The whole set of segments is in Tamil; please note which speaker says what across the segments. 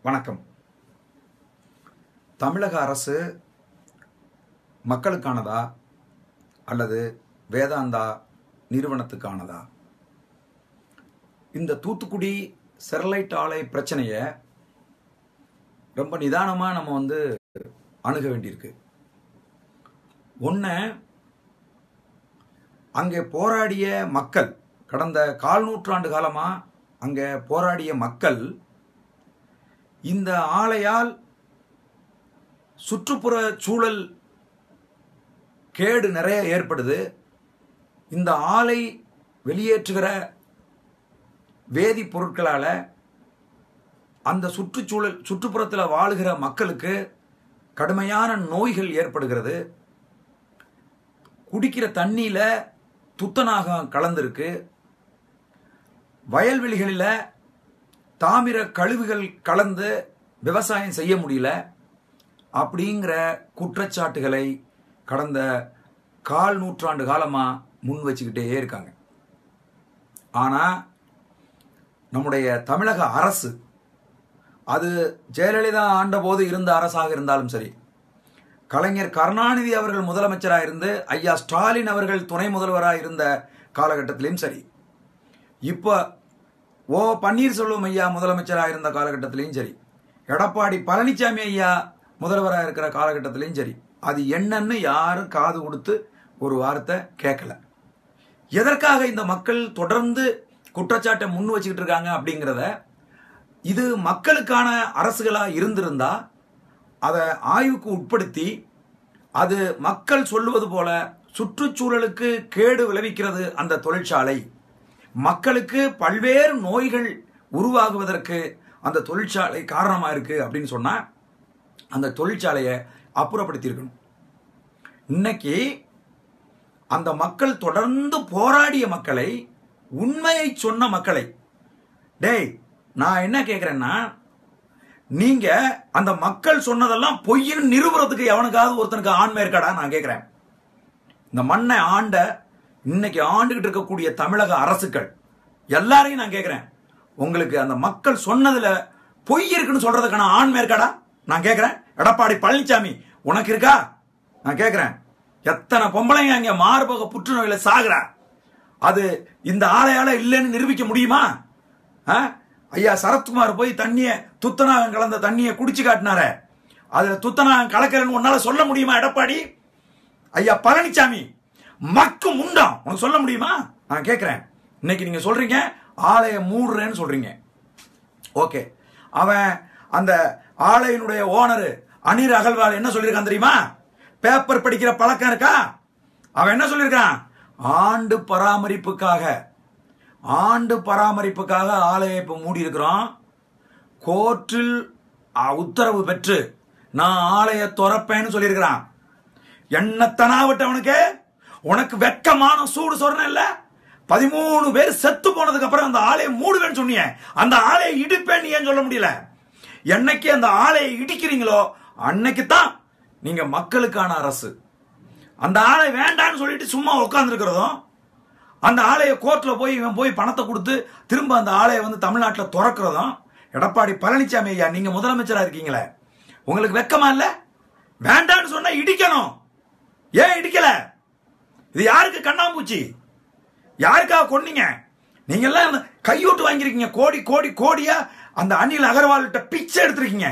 Speaker 1: வணக்கம். தமிழக அரசு மக்களுக்கானதா அல்லது வேதாந்தா நிறுவனத்துக்கானதா? இந்த தூத்துக்குடி ஸ்டெர்லைட் ஆலை பிரச்சனையை ரொம்ப நிதானமாக நம்ம அணுக வேண்டியிருக்கு. ஒன்று, அங்கே போராடிய மக்கள், கடந்த 1/4 நூற்றாண்டு காலமாக அங்கே போராடிய மக்கள் இந்த ஆலையால் சுற்றுப்புற சூழல் கேடு நிறைய ஏற்படுது. இந்த ஆலை வெளியேற்றுகிற வேதிப்பொருட்களால் அந்த சுற்றுப்புறத்தில் வாழுகிற மக்களுக்கு கடுமையான நோய்கள் ஏற்படுகிறது. குடிக்கிற தண்ணியில் துத்தநாகம் கலந்திருக்கு. வயல்வெளிகளில் தாமிர கழிவுகள் கலந்து விவசாயம் செய்ய முடியல அப்படிங்கிற குற்றச்சாட்டுகளை கடந்த 1/4 நூற்றாண்டு காலமாக முன் வச்சுக்கிட்டே இருக்காங்க. ஆனால் நம்முடைய தமிழக அரசு, அது ஜெயலலிதா ஆண்ட போது இருந்த அரசாக இருந்தாலும் சரி, கலைஞர் கருணாநிதி அவர்கள் முதலமைச்சராக இருந்து ஐயா ஸ்டாலின் அவர்கள் துணை முதல்வராக இருந்த காலகட்டத்திலையும் சரி, இப்போ பன்னீர்செல்வம் ஐயா முதலமைச்சராக இருந்த காலகட்டத்திலையும் சரி, எடப்பாடி பழனிசாமி ஐயா முதல்வராக இருக்கிற காலகட்டத்திலையும் சரி, அது என்னன்னு யாரும் காது கொடுத்து ஒரு வார்த்தை கேட்கல. எதற்காக இந்த மக்கள் தொடர்ந்து குற்றச்சாட்டை முன் வச்சுக்கிட்டு இருக்காங்க அப்படிங்கிறத, இது மக்களுக்கான அரசுகளா இருந்திருந்தா அதை ஆய்வுக்கு உட்படுத்தி, அது மக்கள் சொல்லுவது போல சுற்றுச்சூழலுக்கு கேடு விளைவிக்கிறது அந்த தொழிற்சாலை, மக்களுக்கு பல்வேறு நோய்கள் உருவாகுவதற்கு அந்த தொழிற்சாலை காரணமா இருக்கு அப்படின்னு சொன்னா அந்த தொழிற்சாலையை அப்புறப்படுத்தி இருக்கணும். இன்னைக்கு அந்த மக்கள் தொடர்ந்து போராடிய மக்களை, உண்மையை சொன்ன மக்களை, டேய் நான் என்ன கேட்கிறேன்னா, நீங்க அந்த மக்கள் சொன்னதெல்லாம் பொய்ன்னு நிரூபுறதுக்கு எவனுக்காவது ஒருத்தனுக்கு ஆண்மை இருக்காடா நான் கேட்கிறேன். இந்த மண்ணை இன்னைக்கு ஆண்டுகிட்டு இருக்கக்கூடிய தமிழக அரசுகள் எல்லாரையும் நான் கேட்கிறேன், உங்களுக்கு அந்த மக்கள் சொன்னதுல பொய் இருக்குன்னு சொல்றதுக்கான ஆண்மை இருக்காடா நான் கேட்கிறேன். எடப்பாடி பழனிசாமி உனக்கு இருக்கா நான் கேட்கிறேன். எத்தனை பொம்பளைங்க அங்க மார்பக புற்றுநோயில சாகுற, அது இந்த ஆலையால இல்லைன்னு நிரூபிக்க முடியுமா? ஐயா சரத்குமார் போய் துத்தநாகம் கலந்த தண்ணியை குடிச்சு காட்டினார, அதுல துத்தநாகம் கலக்கலன்னு உன்னால சொல்ல முடியுமா? எடப்பாடி ஐயா பழனிசாமி மக்கு முண்டம் உனக்கு சொல்ல முடியுமா நான் கேட்கிறேன். இன்னைக்கு நீங்க சொல்றீங்க ஆலையை மூடுறேன்னு சொல்றீங்க. ஓகே, அவன் அந்த ஆலையினுடைய ஓனர் அனிர் அகர்வால் என்ன சொல்லியிருக்கான் தெரியுமா? பேப்பர் படிக்கிற பழக்கம் இருக்கா? அவன் என்ன சொல்லியிருக்கான்? ஆண்டு பராமரிப்புக்காக ஆலையை இப்ப மூடி இருக்கிறோம். கோர்ட்டில் உத்தரவு பெற்று நான் ஆலையை துறப்பேன்னு சொல்லியிருக்கிறான். எண்ணத்தனாவிட்டவனுக்கு உனக்கு வெக்கமான சூடு சொன்ன இல்ல? 13 பேர் செத்து போனதுக்கு அப்புறம் அந்த ஆலையை மூடுவேன்னு சொன்னீங்க, அந்த ஆலையை இடிப்பேன்னு ஏன் சொல்ல முடியல? என்னைக்கு அந்த ஆலையை இடிக்கிறீங்களோ அன்னைக்கு தான் நீங்க மக்களுக்கான அரசு. அந்த ஆலை வேண்டான்னு சொல்லிட்டு சும்மா உட்கார்ந்து இருக்கிறதும், அந்த ஆலையை கோர்ட்ல போய் பணத்தை கொடுத்து திரும்ப அந்த ஆலையை தமிழ்நாட்டில் துறக்கிறதும், எடப்பாடி பழனிசாமி ஐயா நீங்க முதலமைச்சரா இருக்கீங்களே, உங்களுக்கு வெக்கமா இல்ல? வேண்டான்னு சொன்னா இடிக்கணும், ஏன் இடிக்கல? இது யாருக்கு கண்ணாம்பூச்சி? யாருக்காக கொன்னீங்க? நீங்க எல்லாம் கையூட்டு வாங்கிருக்கீங்க, கோடியா அந்த அனில் அகர்வால்கிட்ட பிச்சை எடுத்திருக்கீங்க.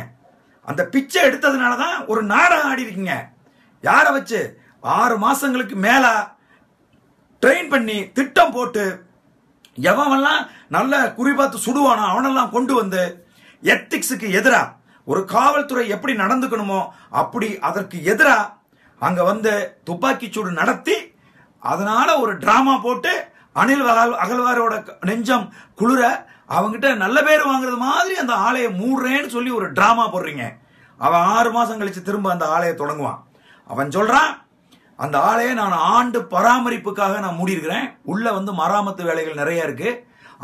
Speaker 1: அந்த பிச்சை எடுத்ததுனாலதான் ஒரு நாடகம் ஆடி இருக்கீங்க. யார வச்சு? 6 மாசங்களுக்கு மேல ட்ரெயின் பண்ணி திட்டம் போட்டு எவன்லாம் நல்ல குறிபார்த்து சுடுவானோ அவனெல்லாம் கொண்டு வந்து எத்திக்ஸுக்கு எதிரா, ஒரு காவல்துறை எப்படி நடந்துக்கணுமோ அப்படி அதற்கு எதிரா அங்க துப்பாக்கி சூடு நடத்தி, அதனால ஒரு டிராமா போட்டு அனில் அகர்வாலோட நெஞ்சம் குளிர அவங்கிட்ட நல்ல பேர் வாங்குறது மாதிரி அந்த ஆலையை மூடுறேன்னு சொல்லி ஒரு டிராமா போடுறீங்க. அவன் 6 மாசம் கழிச்சு திரும்ப அந்த ஆலையை தொடங்குவான். அவன் சொல்றான், அந்த ஆலையை நான் ஆண்டு பராமரிப்புக்காக நான் மூடி இருக்கிறேன், உள்ள மராமத்து வேலைகள் நிறைய இருக்கு,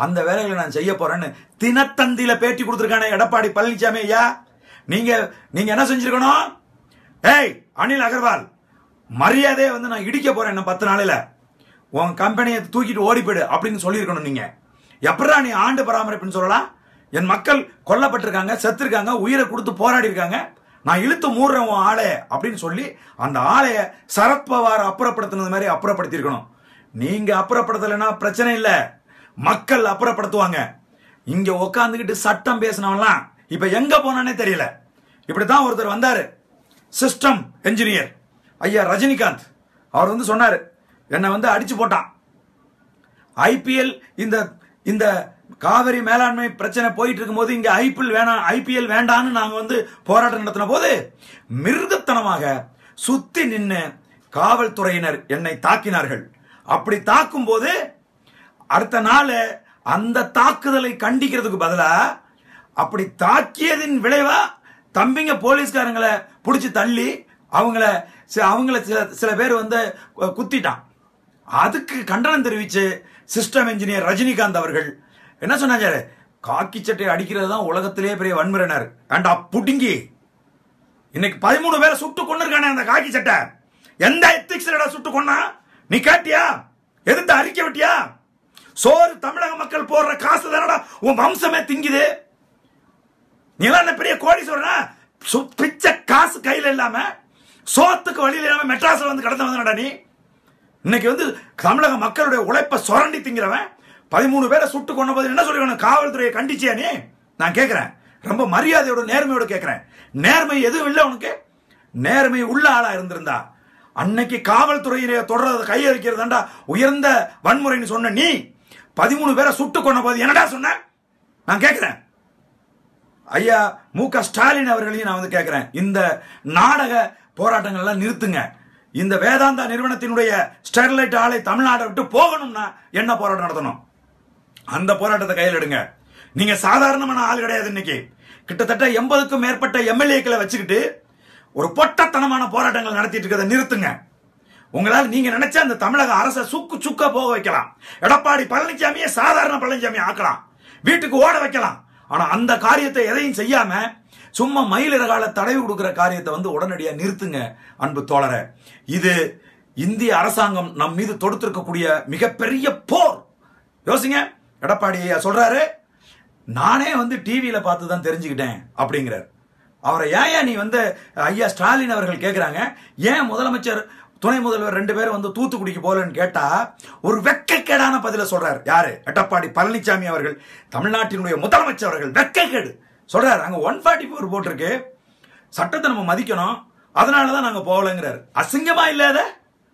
Speaker 1: அந்த வேலைகளை நான் செய்ய போறேன்னு தினத்தந்தியில பேட்டி கொடுத்திருக்கானே எடப்பாடி பழனிசாமி ஐயா. நீங்க என்ன செஞ்சிருக்கணும்? ஏய் அனில் அகர்வால், மரியாதையை நான் இடிக்க போறேன், என்ன 10 நாளில உன் கம்பெனியை தூக்கிட்டு ஓடிப்போடு அப்படின்னு சொல்லியிருக்கணும். நீங்க எப்படா நீ ஆண்டு பராமரிப்புன்னு சொல்லலாம்? என் மக்கள் கொல்லப்பட்டிருக்காங்க, செத்துருக்காங்க, உயிரை கொடுத்து போராடி இருக்காங்க, நான் இழுத்து மூடுறேன் உன் ஆளே அப்படின்னு சொல்லி அந்த ஆளைய சரத்பவார் அப்புறப்படுத்தினது மாதிரி அப்புறப்படுத்தி இருக்கணும். நீங்க அப்புறப்படுத்தலைன்னா பிரச்சனை இல்ல, மக்கள் அப்புறப்படுத்துவாங்க. இங்க உட்காந்துக்கிட்டு சட்டம் பேசினவன்லாம் இப்ப எங்க போனானே தெரியல. இப்படித்தான் ஒருத்தர் வந்தாரு, சிஸ்டம் என்ஜினியர் ஐயா ரஜினிகாந்த். அவர் வந்து சொன்னாரு, என்னை வந்து அடிச்சு போட்டான். ஐபிஎல் இந்த காவிரி மேலாண்மை பிரச்சனை போயிட்டு இருக்கும் போது இங்க ஐபிஎல் வேண்டான்னு நாங்க வந்து போராட்டம் நடத்தின போது மிருகத்தனமாக சுத்தி நின்று காவல்துறையினர் என்னை தாக்கினார்கள். அப்படி தாக்கும் போது அடுத்த நாள் அந்த தாக்குதலை கண்டிக்கிறதுக்கு பதிலா அப்படி தாக்கியதின் விளைவா தம்பிங்க போலீஸ்காரங்களை பிடிச்சி தள்ளி அவங்கள சில பேர் வந்து குத்திட்டான். அதுக்கு கண்டனம் தெரிவிச்சு சிஸ்டம் என்ஜினியர் ரஜினிகாந்த் அவர்கள் என்ன சொன்னாங்க, காக்கி சட்டை அடிக்கிறது தான் உலகத்திலேயே பெரிய வன்முறையினர். ஏண்டா புடுங்கி, இன்னைக்கு 13 பேரை சுட்டு கொண்டிருக்கானே அந்த காக்கி சட்டை, எந்த எத்திக்ஸ்ல சுட்டு கொன்னா? நீ கேட்டியா? எதிர்த்து அறிக்கை விட்டியா? சோறு தமிழக மக்கள் போடுற காசு தானடா உன் வம்சமே திங்குது. நீ எல்லாம் பெரிய கோடீஸ்வரனா? பிச்ச காசு கையில இல்லாம சோத்துக்கு வழியில் இல்லாம மெட்ராஸ்ல வந்து கடந்து வந்தனடா நீ. இன்னைக்கு வந்து தமிழக மக்களுடைய உழைப்பை சுரண்டி திங்கிறவன் 13 பேரை சுட்டு கொண்ட போது என்ன சொல்லுவாங்க? காவல்துறையை கண்டிச்சியா நீ? நான் கேட்கிறேன், ரொம்ப மரியாதையோட நேர்மையோட கேட்கிறேன். நேர்மை எதுவும் இல்லை உனக்கு? நேர்மை உள்ள ஆளா இருந்திருந்தா அன்னைக்கு காவல்துறையில தொடர்றத கையை வைக்கிறதாண்டா உயர்ந்த வன்முறைன்னு சொன்ன நீ 13 பேரை சுட்டு கொண்ட போது என்னடா சொன்ன? நான் கேட்கிறேன். ஐயா மு.க. ஸ்டாலின் அவர்களையும் நான் வந்து கேட்கிறேன், இந்த நாடக போராட்டங்கள் எல்லாம் நிறுத்துங்க. இந்த வேதாந்தா நிறுவனத்தினுடைய ஸ்டெர்லைட் ஆலை தமிழ்நாட்டை விட்டு போகணும்னா என்ன போராட்டம் நடத்தணும்? அந்த போராட்டத்தை கையில் எடுங்க. நீங்க சாதாரணமான ஆள் கிடையாது. இன்னைக்கு கிட்டத்தட்ட 80க்கும் மேற்பட்ட எம்எல்ஏக்களை வச்சுக்கிட்டு ஒரு பொட்டத்தனமான போராட்டங்கள் நடத்திட்டு இருக்கிறத நிறுத்துங்க. உங்களால் நீங்க நினைச்ச அந்த தமிழக அரசை சுக்கா போக வைக்கலாம். எடப்பாடி பழனிசாமியை சாதாரண பழனிசாமி ஆக்கலாம், வீட்டுக்கு ஓட வைக்கலாம். ஆனா அந்த காரியத்தை எதையும் செய்யாம சும்மா மயிலிறகால தடவி கொடுக்கிற காரியத்தை வந்து உடனடியா நிறுத்துங்க. அன்பு தோழரே, இது இந்திய அரசாங்கம் நம் மீது தொடுத்திருக்கக்கூடிய மிகப்பெரிய போர். யோசிங்க, எடப்பாடி சொல்றாரு, நானே வந்து டிவியில பார்த்து தான் தெரிஞ்சுக்கிட்டேன் அப்படிங்கிறார். அவரை ஏன் நீ வந்து ஐயா ஸ்டாலின் அவர்கள் கேட்கிறாங்க, ஏன் முதலமைச்சர் துணை முதல்வர் 2 பேரும் வந்து தூத்துக்குடிக்கு போலன்னு கேட்டா ஒரு வெக்கக்கேடான பதில சொல்றாரு. யாரு? எடப்பாடி பழனிசாமி அவர்கள், தமிழ்நாட்டினுடைய முதலமைச்சர் அவர்கள் வெக்கக்கேடு சொல்றாரு. அங்க 144 போட்டிருக்கு, சட்டத்தை நம்ம மதிக்கணும், அதனாலதான் நாங்க போகலங்கிறாரு. அசிங்கமா இல்லாத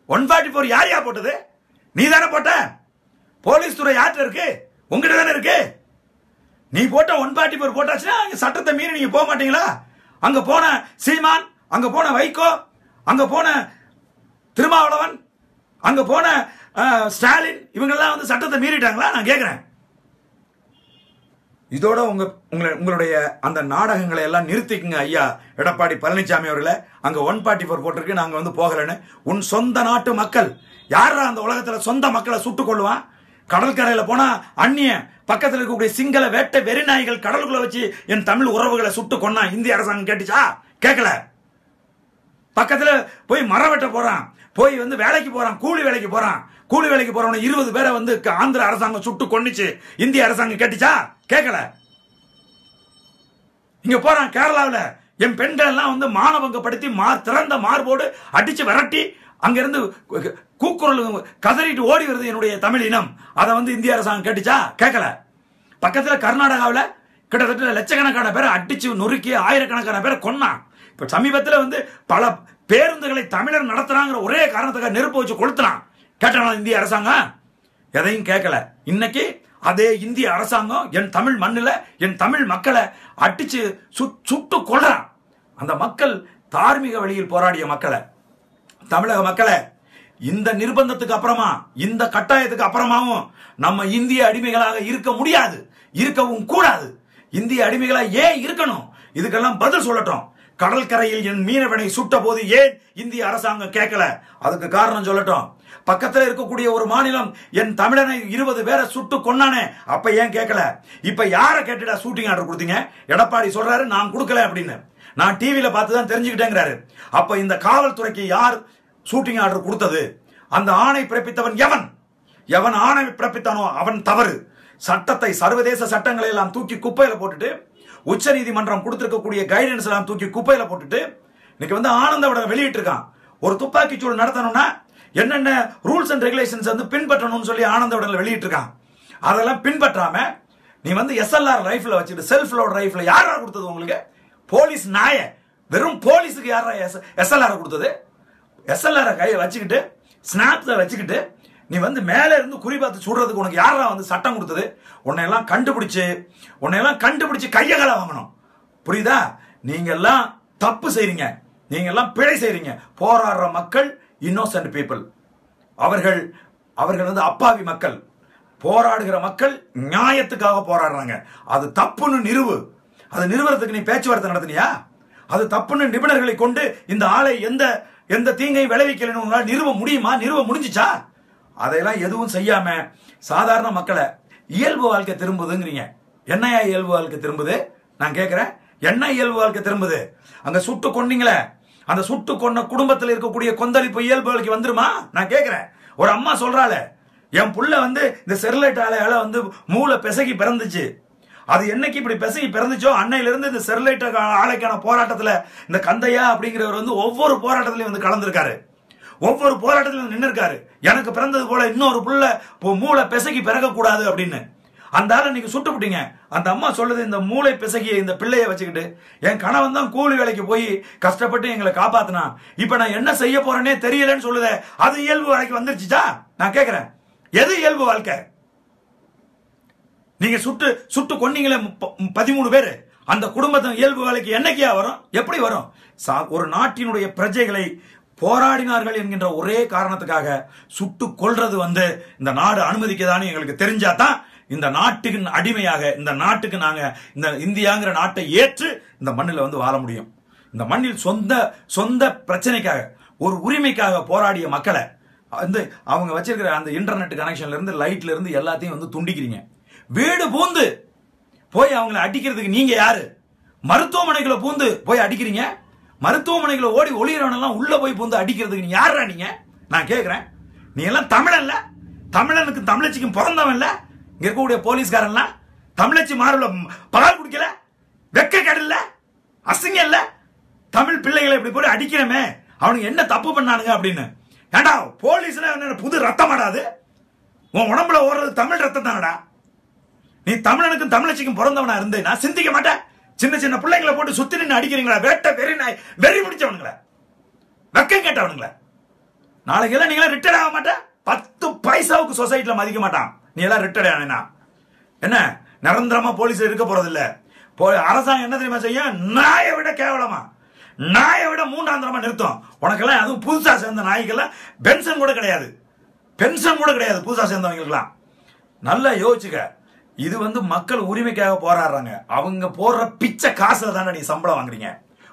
Speaker 1: 144 யாரையா போட்டது? நீ தானே போட்ட. போலீஸ் துறை யார்கிட்ட இருக்கு? உங்ககிட்ட தானே இருக்கு. நீ போட்ட 144 போட்டாச்சுன்னா சட்டத்தை மீறி நீங்க போக மாட்டீங்களா? அங்க போன சீமான், அங்க போன வைகோ, அங்க போன திருமாவளவன், அங்க போன ஸ்டாலின், இவங்கெல்லாம் வந்து சட்டத்தை மீறிட்டாங்களா? நான் கேட்கிறேன். இதோட உங்களுடைய அந்த நாடகங்களை எல்லாம் நிறுத்திக்குங்க ஐயா எடப்பாடி பழனிசாமி அவர்களே. அங்க 144 போட்டிருக்கு, நாங்க வந்து போகலன்னு. உன் சொந்த நாட்டு மக்கள் யாரா அந்த உலகத்துல சொந்த மக்களை சுட்டுக் கொள்ளுவான்? கடற்கரையில போனா அந்நிய பக்கத்தில் இருக்கக்கூடிய சிங்கள வேட்டை வெறிநாய்கள் கடலுக்குள்ள வச்சு என் தமிழ் உறவுகளை சுட்டு கொன்னா இந்திய அரசாங்கம் கேட்டுச்சா? கேட்கல. பக்கத்துல போய் மரம் வெட்ட போறான், போய் வந்து வேலைக்கு போறான், கூலி வேலைக்கு போறான். கூலி வேலைக்கு போறவன 20 பேரை வந்து ஆந்திர அரசாங்கம் சுட்டு கொன்னுச்சு, இந்திய அரசாங்கம் கேட்டுச்சா? கேட்கல. இங்க போறான் கேரளாவில், என் பெண்கள் எல்லாம் வந்து மானபங்கப்படுத்தி திறந்த மார்போடு அடிச்சு விரட்டி அங்கிருந்து கூக்குரல் கதறிட்டு ஓடி வருது என்னுடைய தமிழ் இனம். அதை வந்து இந்திய அரசாங்கம் கேட்டுச்சா? கேட்கல. பக்கத்துல கர்நாடகாவில் கிட்டத்தட்ட லட்சக்கணக்கான பேரை அடிச்சு நொறுக்கி ஆயிரக்கணக்கான பேரை கொன்னான். இப்ப சமீபத்தில் வந்து பல பேருந்துகளை தமிழர் நடத்துறாங்கிற ஒரே காரணத்துக்காக நெருப்பு வச்சு கொளுத்துறான். கேட்டானா இந்திய அரசாங்கம்? எதையும் கேட்கல. இன்னைக்கு அதே இந்திய அரசாங்கம் என் தமிழ் மண்ணில் என் தமிழ் மக்களை அடிச்சு சுட்டு கொள்றான். அந்த மக்கள் தார்மீக வழியில் போராடிய மக்களை, தமிழக மக்களை இந்த நிர்பந்தத்துக்கு அப்புறமா, இந்த கட்டாயத்துக்கு அப்புறமாவும் நம்ம இந்திய அடிமைகளாக இருக்க முடியாது, இருக்கவும் கூடாது. இந்திய அடிமைகளா ஏன் இருக்கணும்? இதுக்கெல்லாம் பதில் சொல்லட்டும். கடற்கரையில் என் மீனவனை சுட்ட போது ஏன் இந்திய அரசாங்கம் கேட்கல? அதுக்கு காரணம் சொல்லட்டும். பக்கத்தில் இருக்கக்கூடிய ஒரு மாநிலம் என் தமிழனை 20 பேரை சுட்டு கொன்னானே, அப்ப ஏன் கேட்கல? இப்ப யார கேட்டுடா ஷூட்டிங் ஆர்டர் கொடுத்தீங்க? எடப்பாடி சொல்றாரு நான் கொடுக்கல அப்படின்னு. நான் டிவியில பார்த்து தான் தெரிஞ்சுக்கிட்டேங்கிறாரு. அப்ப இந்த காவல்துறைக்கு யார் ஷூட்டிங் ஆர்டர் கொடுத்தது? அந்த ஆணை பிறப்பித்தவன் எவன்? எவன் ஆணை பிறப்பித்தானோ அவன் தவறு. சட்டத்தை, சர்வதேச சட்டங்களை எல்லாம் தூக்கி குப்பையில போட்டுட்டு, உச்ச நீதிமன்றம் கொடுத்திருக்கக்கூடிய கைடன்ஸ் எல்லாம் தூக்கி குப்பையில போட்டுட்டு, இன்னைக்கு வந்து ஆனந்த விகடன் வெளியிட்டு இருக்கான். ஒரு துப்பாக்கி சூடு நடத்தணும்னா என்னென்ன ரூல்ஸ் அண்ட் ரெகுலேஷன்ஸ் வந்து பின்பற்றணும்னு சொல்லி ஆனந்த விகடன் வெளியிட்டு இருக்கான். அதெல்லாம் பின்பற்றாம நீ வந்து எஸ்எல்ஆர் ரைஃபிள் வச்சுட்டு, செல்ஃப் லோட் ரைஃபிள் யாரா கொடுத்தது உங்களுக்கு? போலீஸ் நாய, வெறும் போலீஸுக்கு யாரா எஸ்எல்ஆர் கொடுத்தது? எஸ்எல்ஆர் கையை வச்சுக்கிட்டு, ஸ்னாப்ஸை வச்சுக்கிட்டு நீ வந்து மேல இருந்து குறிபார்த்து சுடுறதுக்கு உனக்கு யாரா வந்து சட்டம் கொடுத்தது? உன்னையெல்லாம் கண்டுபிடிச்சு கையகால வாங்கணும். புரியுதா? நீங்க எல்லாம் தப்பு செய்றீங்க, நீங்க எல்லாம் பிழை செய்றீங்க. போராடுற மக்கள் இன்னோசென்ட் பீப்புள், அவர்கள் வந்து அப்பாவி மக்கள். போராடுகிற மக்கள் நியாயத்துக்காக போராடுறாங்க. அது தப்புன்னு நிறுவு. அது நிறுவனத்துக்கு நீ பேச்சுவார்த்தை நடத்தினியா? அது தப்புன்னு நிபுணர்களை கொண்டு இந்த ஆளை எந்த தீங்கையும் விளைவிக்கலன்னு உங்களால் நிறுவ முடியுமா? நிறுவ முடிஞ்சிச்சா? அதையெல்லாம் எதுவும் செய்யாம சாதாரண மக்களை இயல்பு வாழ்க்கை திரும்புதுங்கிறீங்க. என்னையா இயல்பு வாழ்க்கை திரும்புது? நான் கேட்கிறேன், என்ன இயல்பு வாழ்க்கை திரும்புது? அங்க சுட்டு கொன்னீங்களே, அந்த சுட்டு கொன்ன குடும்பத்தில் இருக்கக்கூடிய கொந்தளிப்பு இயல்பு வாழ்க்கை வந்துருமா? நான் கேட்கிறேன். ஒரு அம்மா சொல்றாளே, என் புள்ள வந்து இந்த ஸ்டெர்லைட் ஆலையால வந்து மூளை பிசகி பிறந்துச்சு. அது என்னைக்கு இப்படி பிசகி பிறந்துச்சோ அன்னையில இருந்து இந்த ஸ்டெர்லைட் ஆலைக்கான போராட்டத்துல இந்த கந்தையா அப்படிங்கிறவர் வந்து ஒவ்வொரு போராட்டத்திலையும் வந்து கலந்துருக்காரு, ஒவ்வொரு போராட்டத்திலும் நின்று இருக்காரு. எனக்கு பிறந்தது போல இன்னொரு புள்ள மூளை பிசகி பிறக்கக்கூடாது அப்படின்னு. அந்த ஆளை நீங்க சுட்டுப்பிட்டீங்க. அந்த அம்மா சொல்லுது, இந்த மூளை பிசகிய இந்த பிள்ளைய வச்சுக்கிட்டு என் கணவன் தான் கூலி வேலைக்கு போய் கஷ்டப்பட்டு எங்களை காப்பாத்தினா, இப்ப நான் என்ன செய்ய போறேன்னே தெரியலன்னு சொல்லுத. அது இயல்பு வாழ்க்கை வந்துருச்சுச்சா? நான் கேட்கிறேன், எது இயல்பு வாழ்க்கை? நீங்க சுட்டு கொன்னீங்களே 13 பேரு, அந்த குடும்பத்தின் இயல்பு வாழ்க்கை என்னைக்கா வரும்? எப்படி வரும்? ஒரு நாட்டினுடைய பிரஜைகளை போராடினார்கள் என்கின்ற ஒரே காரணத்துக்காக சுட்டு கொல்றது வந்து இந்த நாடு அனுமதிக்கதான்னு எங்களுக்கு தெரிஞ்சாதான் இந்த நாட்டுக்கு அடிமையாக, இந்த நாட்டுக்கு நாங்க இந்த இந்தியாங்கிற நாட்டை ஏற்று இந்த மண்ணில் வந்து வாழ முடியும். இந்த மண்ணில் சொந்த பிரச்சனைக்காக, ஒரு உரிமைக்காக போராடிய மக்களை வந்து அவங்க வச்சிருக்கிற அந்த இன்டர்நெட் கனெக்ஷன்ல இருந்து, லைட்ல இருந்து எல்லாத்தையும் வந்து துண்டிக்கிறீங்க. வீடு பூந்து போய் அவங்களை அடிக்கிறதுக்கு நீங்க யாரு? மருத்துவமனைகளை பூந்து போய் அடிக்கிறீங்க. மருத்துவமனைகளை ஓடி ஒளியறவனெல்லாம் உள்ள போய் பூந்து அடிக்கிறதுக்கு நீங்க யாரா? நீங்க, நான் கேட்கிறேன், நீ எல்லாம் தமிழன் இல்ல? தமிழனுக்கு தமிழச்சிக்கும் பிறந்தவன் இல்ல? இங்க இருக்கக்கூடிய போலீஸ்காரன்லாம் தமிழச்சி மாறுல பால் குடிக்கல, வெக்க கடல்ல, அசிங்க இல்ல? தமிழ் பிள்ளைகளை இப்படி போய் அடிக்கிறமே, அவனுக்கு என்ன தப்பு பண்ணானுங்க அப்படின்னு. ஏண்டா போலீஸ்ல புது ரத்தம் ஆடாது? உன் உடம்புல ஓடுறது தமிழ் ரத்தம் தானடா. நீ தமிழனுக்கும் தமிழச்சிக்கும் பிறந்தவனா இருந்தேன்னா சிந்திக்க மாட்டேன். சின்ன சின்ன பிள்ளைங்களை போட்டு சுத்தி நின்று அடிக்கிறீங்களா? வேட்ட வெறி நாய், வெறி முடிச்சவனுங்களா, வெக்கம் கேட்டவனுங்களா? நாளைக்கு எல்லாம் நீங்க ரிட்டையர்ட் ஆக மாட்டேன். 10 பைசாவுக்கு சொசைட்டில மதிக்க மாட்டான். நீ எல்லாம் ரிட்டையர்ட் ஆனா என்ன? நிரந்தரமா போலீஸ் இருக்க போறது இல்ல. அரசாங்கம் என்ன தெரியுமா செய்யும்? நாயை விட கேவலமா, நாயை விட 3ஆம் தரமா நிறுத்தும். உனக்கெல்லாம் அதுவும் புதுசா சேர்ந்த நாய்க்கெல்லாம் பென்ஷன் கூட கிடையாது, புதுசா சேர்ந்தவங்களுக்கெல்லாம். நல்லா யோசிச்சுக்க. இது வந்து மக்கள் உரிமைக்காக போராடுறாங்க. அவங்க போடுற பிச்சை காசுல தானே நீ சம்பளம் வாங்குறீங்க.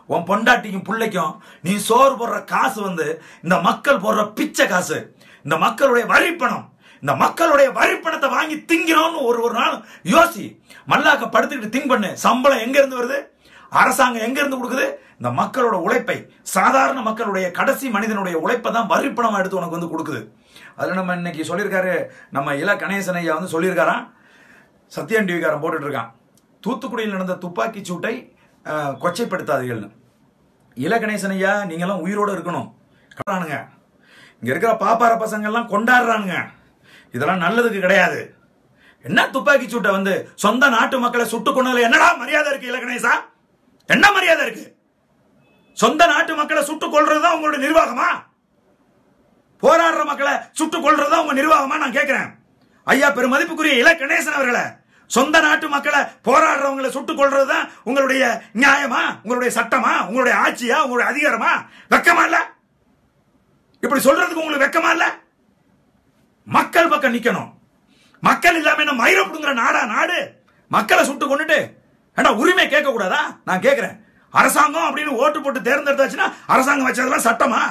Speaker 1: உன் பொண்டாட்டிக்கும் பிள்ளைக்கும் நீ சோறு போடுற காசு வந்து இந்த மக்கள் போடுற பிச்சை காசு, இந்த மக்களுடைய வரிப்பணம். இந்த மக்களுடைய வரிப்பணத்தை வாங்கி திங்கிறோம்னு ஒரு நாள் யோசி. மல்லாக்க படுத்துக்கிட்டு திங்க் பண்ணு. சம்பளம் எங்க இருந்து வருது? அரசாங்கம் எங்க இருந்து கொடுக்குது? இந்த மக்களோட உழைப்பை, சாதாரண மக்களுடைய, கடைசி மனிதனுடைய உழைப்பை தான் வரிப்பணம் எடுத்து உனக்கு வந்து கொடுக்குது. அதுல நம்ம இன்னைக்கு சொல்லியிருக்காரு, நம்ம இல கணேசன் ஐயா வந்து சொல்லியிருக்காராம், சத்யன் டிவிக்காரன் போட்டுட்டு இருக்கான், தூத்துக்குடியில் நடந்த துப்பாக்கி சூட்டை கொச்சைப்படுத்தாதீர்கள். இல கணேசன் ஐயா, நீங்க எல்லாம் உயிரோடு இருக்கணும். இங்க இருக்கிற பாப்பார பசங்க எல்லாம் கொண்டாடுறானுங்க. இதெல்லாம் நல்லதுக்கு கிடையாது. என்ன துப்பாக்கி சூட்டை வந்து சொந்த நாட்டு மக்களை சுட்டு கொண்டதுல என்னடா மரியாதை இருக்கு? இல கணேசா, என்ன மரியாதை இருக்கு? சொந்த நாட்டு மக்களை சுட்டுக் கொள்றதுதான் உங்களுடைய நிர்வாகமா? போராடுற மக்களை சுட்டுக் கொள்றதுதான் உங்க நிர்வாகமா? நான் கேட்கிறேன். ஐயா பெருமதிப்புக்குரிய இல கணேசன் அவர்களை, சொந்த நாட்டு மக்களை, போராடுறவங்களை சுட்டுக் கொள்றதுதான் உங்களுடைய நியாயமா? உங்களுடைய சட்டமா? உங்களுடைய ஆட்சியா? உங்களுடைய அதிகாரமா? வெக்கமா இல்ல? இப்படி சொல்றதுக்கு உங்களுக்கு வெக்கமா இல்ல? மக்கள் பக்கம் நிக்கணும். மக்கள் இல்லாம என்ன மயிரப்படுங்கிற நாடா நாடு? மக்களை சுட்டு கொண்டுட்டு ஏண்டா உரிமை கேட்க கூடாதா? நான் கேட்கிறேன். அரசாங்கம் அப்படின்னு ஓட்டு போட்டு தேர்ந்தெடுத்தாச்சுன்னா அரசாங்கம் வச்சதெல்லாம் சட்டமா?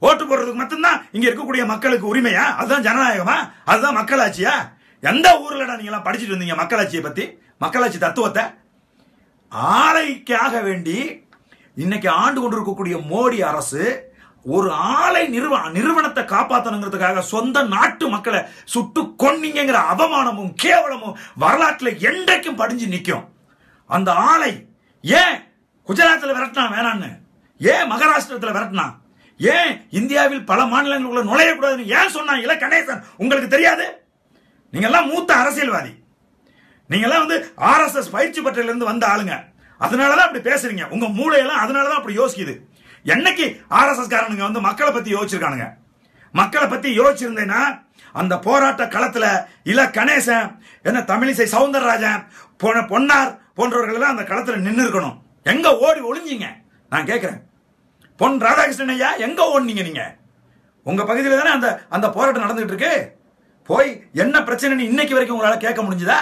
Speaker 1: ஓட்டு போடுறதுக்கு மட்டும்தான் இங்க இருக்கக்கூடிய மக்களுக்கு உரிமையா? அதுதான் ஜனநாயகமா? அதுதான் மக்களாட்சியா? எந்த ஊர்லடா நீங்க எல்லாம் படிச்சுட்டு இருந்தீங்க மக்களாட்சியை பத்தி, மக்களாட்சி தத்துவத்தை? ஆலைக்காக வேண்டி இன்னைக்கு ஆண்டு கொண்டிருக்கக்கூடிய மோடி அரசு ஒரு ஆலை நிறுவனத்தை காப்பாற்றணுங்கிறதுக்காக சொந்த நாட்டு மக்களை சுட்டு கொன்னீங்கிற அவமானமும் கேவலமும் வரலாற்றில் என்றைக்கும் படிஞ்சு நிற்கும். அந்த ஆலை ஏன் குஜராத்தில் விரட்டினா வேணான்னு, ஏன் மகாராஷ்டிரத்தில் விரட்டினா, ஏன் இந்தியாவில் பல மாநிலங்களுக்குள்ள நுழையக்கூடாதுன்னு ஏன் சொன்னா இல கணேசன்? உங்களுக்கு தெரியாது? நீங்க எல்லாம் மூத்த அரசியல்வாதி, நீங்க எல்லாம் RSS பயிற்சி பற்றில இருந்து வந்த ஆளுங்க, அதனாலதான் அப்படி பேசுறீங்க. உங்க மூளையெல்லாம் அதனாலதான் அப்படி யோசிக்குது. என்னைக்கு RSS காரனுங்க மக்களை பத்தி யோசிச்சிருக்கானுங்க? மக்களை பத்தி யோசிச்சிருந்தேன்னா அந்த போராட்ட களத்துல இல கணேசன், என்ன தமிழிசை சவுந்தரராஜன், பொன்னார் போன்றவர்கள் எல்லாம் அந்த களத்துல நின்று இருக்கணும். எங்க ஓடி ஒளிஞ்சீங்க? நான் கேட்கிறேன். பொன் ராதாகிருஷ்ணன் ஐயா எங்க ஓடுனீங்க? நீங்க உங்க பகுதியில் தானே அந்த போராட்டம் நடந்துட்டு இருக்கு. போய் என்ன பிரச்சனை இன்னைக்கு வரைக்கும் உங்களால கேட்க முடிஞ்சதா?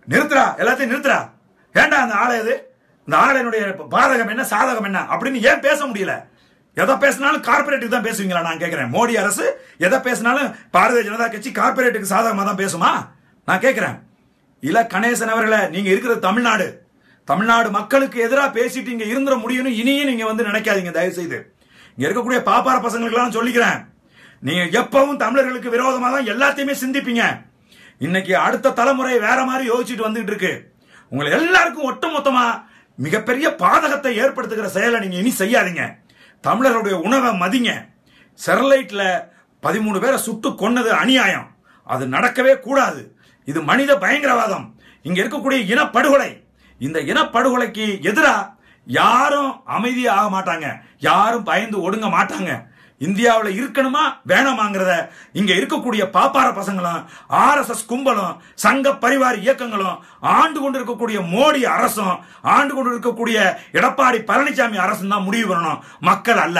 Speaker 1: நிறுத்துறா, எல்லாத்தையும் நிறுத்துறா. ஏண்டா அந்த ஆலை, இந்த ஆலையினுடைய பாதகம் என்ன சாதகம் என்ன அப்படின்னு ஏன் பேச முடியல? எதை பேசினாலும் கார்பரேட்டுக்கு தான் பேசுவீங்களா? நான் கேட்கிறேன். மோடி அரசு எதை பேசினாலும் பாரதிய ஜனதா கட்சி கார்பரேட்டுக்கு சாதகமா தான் பேசுமா? நான் கேட்கிறேன். இல கணேசன் அவர்களே, நீங்க இருக்கிறது தமிழ்நாடு மக்களுக்கு எதிராக பேசிட்டு இங்க இருந்துட முடியும்னு இனியும் நீங்க நினைக்காதீங்க. தயவு செய்து இங்க இருக்கக்கூடிய பாப்பார பசங்களுக்கு எல்லாம் சொல்லிக்கிறேன், நீங்க எப்பவும் தமிழர்களுக்கு விரோதமா தான் எல்லாத்தையுமே சிந்திப்பீங்க. இன்னைக்கு அடுத்த தலைமுறை வேற மாதிரி யோசிச்சுட்டு வந்துட்டு இருக்கு. உங்களை எல்லாருக்கும் ஒட்டுமொத்தமா மிகப்பெரிய பாதகத்தை ஏற்படுத்துகிற செயலை நீங்க இனி செய்யாதீங்க. தமிழர்களுடைய உணவை மதிங்க. ஸ்டெர்லைட்ல 13 பேரை சுட்டு கொன்னது அநியாயம், அது நடக்கவே கூடாது. இது மனித பயங்கரவாதம். இங்க இருக்கக்கூடிய இனப்படுகொலை, இந்த இனப்படுகொலைக்கு எதிராக யாரும் அமைதியாக மாட்டாங்க, யாரும் பயந்து ஒடுங்க மாட்டாங்க. இந்தியாவில் இருக்கணுமா வேணாமாங்கிறத இங்க இருக்கக்கூடிய பாப்பார பசங்களும் RSS கும்பலும் சங்க பரிவார இயக்கங்களும் ஆண்டு கொண்டு இருக்கக்கூடிய மோடி அரசும் ஆண்டு கொண்டு இருக்கக்கூடிய எடப்பாடி பழனிசாமி அரசும் தான் முடிவு பண்ணணும், மக்கள் அல்ல.